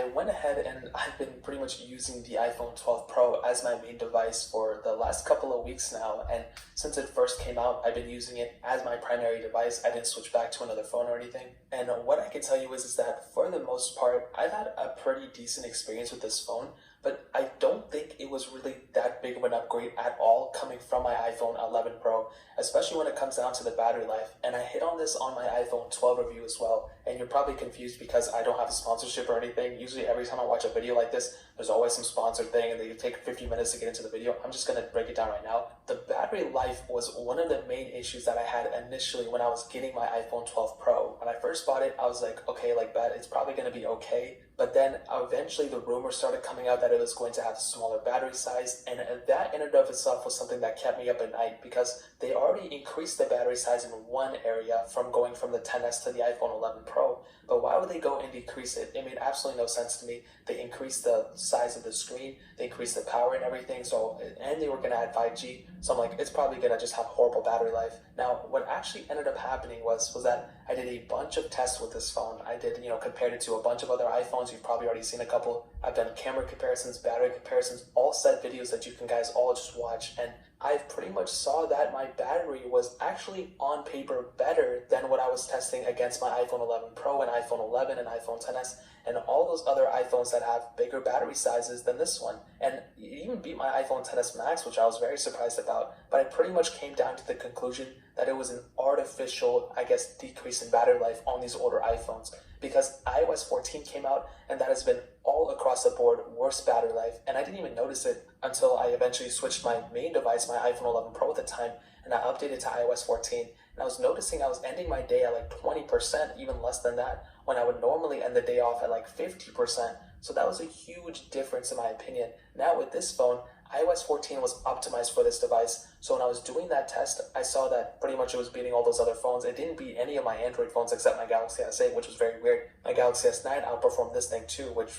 I went ahead and I've been pretty much using the iPhone 12 Pro as my main device for the last couple of weeks now. And since it first came out, I've been using it as my primary device. I didn't switch back to another phone or anything. And what I can tell you is that for the most part, I've had a pretty decent experience with this phone. But I don't think it was really that big of an upgrade at all coming from my iPhone 11 Pro, especially when it comes down to the battery life. And I hit on this on my iPhone 12 review as well. And you're probably confused because I don't have a sponsorship or anything. Usually every time I watch a video like this, there's always some sponsored thing and they take 50 minutes to get into the video. I'm just going to break it down right now. The battery life was one of the main issues that I had initially when I was getting my iPhone 12 Pro. When I first bought it, I was like, okay, like that, it's probably going to be okay. But then eventually the rumors started coming out that it was going to have a smaller battery size, and that in and of itself was something that kept me up at night because they already increased the battery size in one area from going from the 10s to the iPhone 11 Pro. But why would they go and decrease it? It made absolutely no sense to me. They increased the size of the screen, they increased the power and everything, and they were going to add 5G. So I'm like, it's probably going to just have horrible battery life. Now, what actually ended up happening was that I did a bunch of tests with this phone. I did, compared it to a bunch of other iPhones. You've probably already seen a couple. I've done camera comparisons, battery comparisons, all set videos that you can guys all just watch. And I pretty much saw that my battery was actually on paper better than what I was testing against my iPhone 11 Pro and iPhone 11 and iPhone XS and all those other iPhones that have bigger battery sizes than this one. And it even beat my iPhone XS Max, which I was very surprised about. But I pretty much came down to the conclusion that it was an artificial, decrease in battery life on these older iPhones. Because iOS 14 came out, and that has been all across the board worse battery life. And I didn't even notice it until I eventually switched my main device, my iPhone 11 Pro at the time, and I updated to iOS 14. And I was noticing I was ending my day at like 20%, even less than that, when I would normally end the day off at like 50%. So that was a huge difference in my opinion. Now with this phone, iOS 14 was optimized for this device. So when I was doing that test, I saw that pretty much it was beating all those other phones. It didn't beat any of my Android phones except my Galaxy S8, which was very weird. My Galaxy S9 outperformed this thing too, which,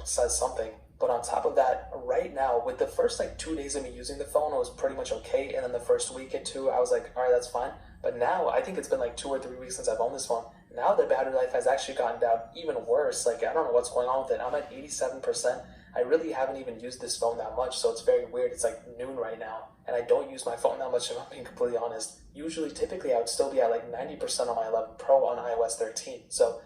says something. But on top of that, right now, with the first 2 days of me using the phone, it was pretty much okay. And then the first week or two, I was like, all right, that's fine. But now, I think it's been 2 or 3 weeks since I've owned this phone. Now the battery life has actually gotten down even worse. I don't know what's going on with it. I'm at 87%. I really haven't even used this phone that much, so it's very weird. It's noon right now, and I don't use my phone that much, if I'm being completely honest. Typically, I would still be at 90% on my 11 Pro on iOS 13. So